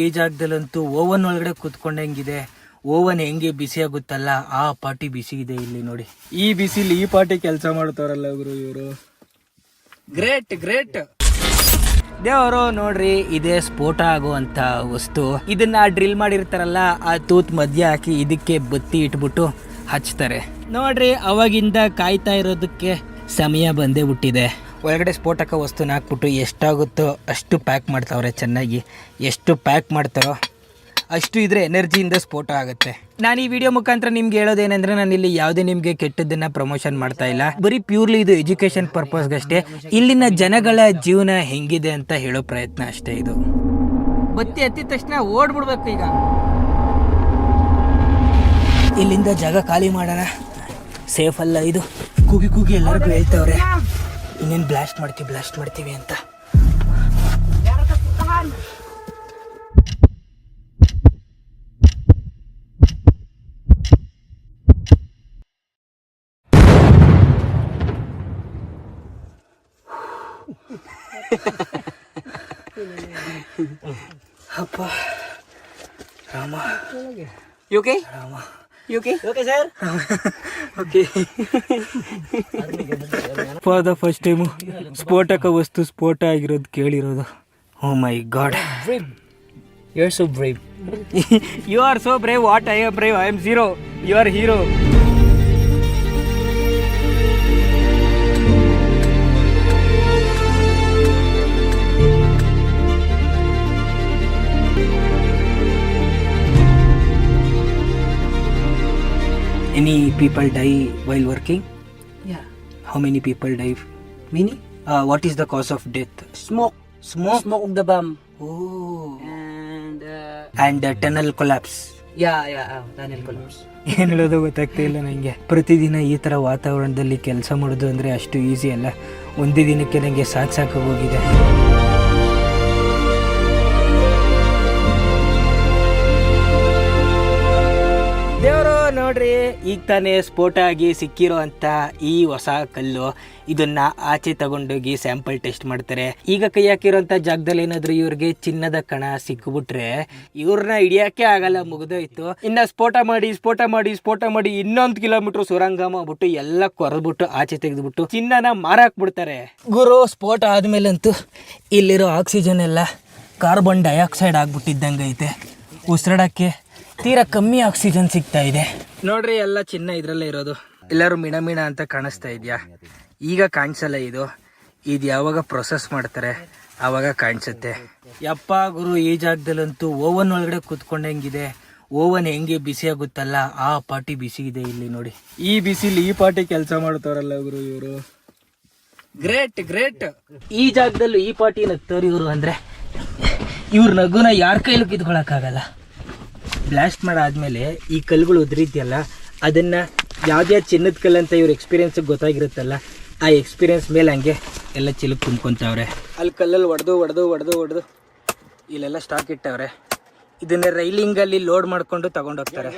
ಈ ಜಾಗದಲ್ಲಂತೂ ಓವನ್ ಒಳಗಡೆ ಕುತ್ಕೊಂಡಂಗಿದೆ. ಓವನ್ ಹೆಂಗೆ ಬಿಸಿ ಆಗುತ್ತಲ್ಲ ಆ ಪಾಟಿ ಬಿಸಿ ಇದೆ ಇಲ್ಲಿ ನೋಡಿ. ಈ ಬಿಸಿಲಿ ಈ ಪಾಟಿ ಕೆಲಸ ಮಾಡ್ತಾರಲ್ಲ ಗುರು ಇವರು. Great great. ದೇವರು ನೋಡ್ರಿ, ಇದೇ ಸ್ಫೋಟ ಆಗುವಂತ ವಸ್ತು. ಇದನ್ನ ಡ್ರಿಲ್ ಮಾಡಿರ್ತಾರಲ್ಲ, ಆ ತೂತ್ ಮಧ್ಯ ಹಾಕಿ ಇದಕ್ಕೆ ಬತ್ತಿ ಇಟ್ಬಿಟ್ಟು ಹಚ್ತಾರೆ ನೋಡ್ರಿ. ಅವಾಗಿಂದ ಕಾಯ್ತಾ ಇರೋದಕ್ಕೆ ಸಮಯ ಬಂದೇ ಬಿಟ್ಟಿದೆ. ಒಳಗಡೆ ಸ್ಫೋಟಕ ವಸ್ತುನ ಹಾಕ್ಬಿಟ್ಟು ಎಷ್ಟಾಗುತ್ತೋ ಅಷ್ಟು ಪ್ಯಾಕ್ ಮಾಡ್ತಾವ್ರೆ ಚೆನ್ನಾಗಿ. ಎಷ್ಟು ಪ್ಯಾಕ್ ಮಾಡ್ತಾರೋ ಅಷ್ಟು ಇದ್ರೆ ಎನರ್ಜಿಯಿಂದ ಸ್ಫೋಟ ಆಗುತ್ತೆ. ನಾನು ಈ ವಿಡಿಯೋ ಮುಖಾಂತರ ನಿಮ್ಗೆ ಹೇಳೋದೇನೆಂದ್ರೆ, ನಾನು ಇಲ್ಲಿ ಯಾವುದೇ ನಿಮಗೆ ಕೆಟ್ಟದ್ದನ್ನ ಪ್ರಮೋಷನ್ ಮಾಡ್ತಾ ಇಲ್ಲ. ಬರೀ ಪ್ಯೂರ್ಲಿ ಇದು ಎಜುಕೇಶನ್ ಪರ್ಪಸ್ಗಷ್ಟೇ. ಇಲ್ಲಿನ ಜನಗಳ ಜೀವನ ಹೆಂಗಿದೆ ಅಂತ ಹೇಳೋ ಪ್ರಯತ್ನ ಅಷ್ಟೇ ಇದು. ಬತ್ತಿ ಹತ್ತಿದ ತಕ್ಷಣ ಓಡ್ಬಿಡ್ಬೇಕು. ಈಗ ಇಲ್ಲಿಂದ ಜಾಗ ಖಾಲಿ ಮಾಡೋಣ, ಸೇಫ್ ಅಲ್ಲ ಇದು. ಕೂಗಿ ಕೂಗಿ ಎಲ್ಲರಿಗೂ ಹೇಳ್ತವ್ರೆ ಇನ್ನೇನು ಬ್ಲಾಸ್ಟ್ ಮಾಡ್ತೀವಿ ಅಂತ. ಅಪ್ಪ Rama, okay Rama, okay okay sir, okay. For the first time ಸ್ಫೋಟಕ ವಸ್ತು ಸ್ಫೋಟ ಆಗಿರೋದು ಕೇಳಿರೋದು. Oh my god, you are so brave. You are so brave. What I am brave? I am zero. You are hero. Any people die while working? Yeah. How many people die? Many? What is the cause of death? Smoke. Smoke? Smoke of the bomb. Oh. And tunnel collapse. yeah, tunnel collapse. ಏನು ಹೇಳೋದು ಗೊತ್ತಾಗ್ತಾ ಇಲ್ಲ ನನಗೆ. ಪ್ರತಿದಿನ ಈ ಥರ ವಾತಾವರಣದಲ್ಲಿ ಕೆಲಸ ಮಾಡೋದು ಅಂದರೆ ಅಷ್ಟು ಈಸಿ ಅಲ್ಲ. ಒಂದೇ ದಿನಕ್ಕೆ ನನಗೆ ಸಾಕಾಗೋಗಿದೆ. ದೇವರು ನೋಡ್ರಿ, ಈಗ ತಾನೇ ಸ್ಫೋಟ ಆಗಿ ಸಿಕ್ಕಿರೋ ಅಂತ ಈ ಹೊಸ ಕಲ್ಲು, ಇದನ್ನ ಆಚೆ ತಗೊಂಡೋಗಿ ಸ್ಯಾಂಪಲ್ ಟೆಸ್ಟ್ ಮಾಡ್ತಾರೆ. ಈಗ ಕೈ ಹಾಕಿರೋಂಥ ಜಾಗದಲ್ಲಿ ಏನಾದ್ರು ಇವ್ರಿಗೆ ಚಿನ್ನದ ಕಣ ಸಿಕ್ಬಿಟ್ರೆ ಇವ್ರನ್ನ ಹಿಡಿಯೋಕೆ ಆಗಲ್ಲ, ಮುಗಿದೋಯ್ತು. ಇನ್ನ ಸ್ಫೋಟ ಮಾಡಿ 1 ಕಿಲೋಮೀಟರ್ ಸುರಂಗ ಮಾಡ್ಬಿಟ್ಟು ಎಲ್ಲ ಕೊರೆದ್ಬಿಟ್ಟು ಆಚೆ ತೆಗೆದ್ಬಿಟ್ಟು ಚಿನ್ನನ ಮಾರಾಕ್ ಬಿಡ್ತಾರೆ ಗುರು. ಸ್ಫೋಟ ಆದ್ಮೇಲಂತೂ ಇಲ್ಲಿರೋ ಆಕ್ಸಿಜನ್ ಎಲ್ಲ ಕಾರ್ಬನ್ ಡೈಆಕ್ಸೈಡ್ ಆಗ್ಬಿಟ್ಟಿದ್ದಂಗೆ ಐತೆ. ಉಸಿರಾಡಕ್ಕೆ ತೀರಾ ಕಮ್ಮಿ ಆಕ್ಸಿಜನ್ ಸಿಗ್ತಾ ಇದೆ ನೋಡ್ರಿ. ಎಲ್ಲ ಚಿನ್ನ ಇದ್ರಲ್ಲೇ ಇರೋದು. ಎಲ್ಲರೂ ಮಿಣ ಅಂತ ಕಾಣಿಸ್ತಾ ಇದೆಯಾ? ಈಗ ಕಾಣಿಸಲ್ಲ ಇದು ಯಾವಾಗ ಪ್ರೊಸೆಸ್ ಮಾಡ್ತಾರೆ ಆವಾಗ ಕಾಣಿಸುತ್ತೆ. ಯಪ್ಪ ಗುರು, ಈ ಜಾಗದಲ್ಲಂತೂ ಓವನ್ ಒಳಗಡೆ ಕುತ್ಕೊಂಡಂಗಿದೆ. ಓವನ್ ಹೆಂಗೆ ಬಿಸಿ ಆಗುತ್ತಲ್ಲ ಆ ಪಾಟಿ ಬಿಸಿ ಇದೆ ಇಲ್ಲಿ ನೋಡಿ. ಈ ಬಿಸಿಲಿ ಈ ಪಾಟಿ ಕೆಲಸ ಮಾಡ್ತಾರಲ್ಲ ಗುರು ಇವರು. Great great. ಈ ಜಾಗದಲ್ಲೂ ಈ ಪಾಟಿ ನಗ್ತವ್ರು ಇವರು. ಅಂದ್ರೆ ಇವ್ರ ನಗುನ ಯಾರ ಕೈಲೂ ಕಿತ್ಕೊಳಕ್ಕಾಗಲ್ಲ. ಬ್ಲಾಸ್ಟ್ ಮಾಡಾದ್ಮೇಲೆ ಈ ಕಲ್ಲುಗಳು ಉದುರಿದ್ಯಲ್ಲ, ಅದನ್ನ ಯಾವ್ದು ಚಿನ್ನದ ಕಲ್ಲು ಅಂತ ಇವ್ರ ಎಕ್ಸ್ಪೀರಿಯನ್ಸ್ ಗೊತ್ತಾಗಿರುತ್ತಲ್ಲ, ಆ ಎಕ್ಸ್ಪೀರಿಯನ್ಸ್ ಮೇಲೆ ಹಂಗೆ ಎಲ್ಲ ಚಿಲಕ್ ತುಂಬ್ಕೊಂತವ್ರೆ. ಅಲ್ಲಿ ಕಲ್ಲಲ್ಲಿ ಹೊಡೆದು ಇಲ್ಲೆಲ್ಲ ಸ್ಟಾಕ್ ಇಟ್ಟವ್ರೆ. ಇದನ್ನ ರೈಲಿಂಗಲ್ಲಿ ಲೋಡ್ ಮಾಡ್ಕೊಂಡು ತಗೊಂಡೋಗ್ತಾರೆ.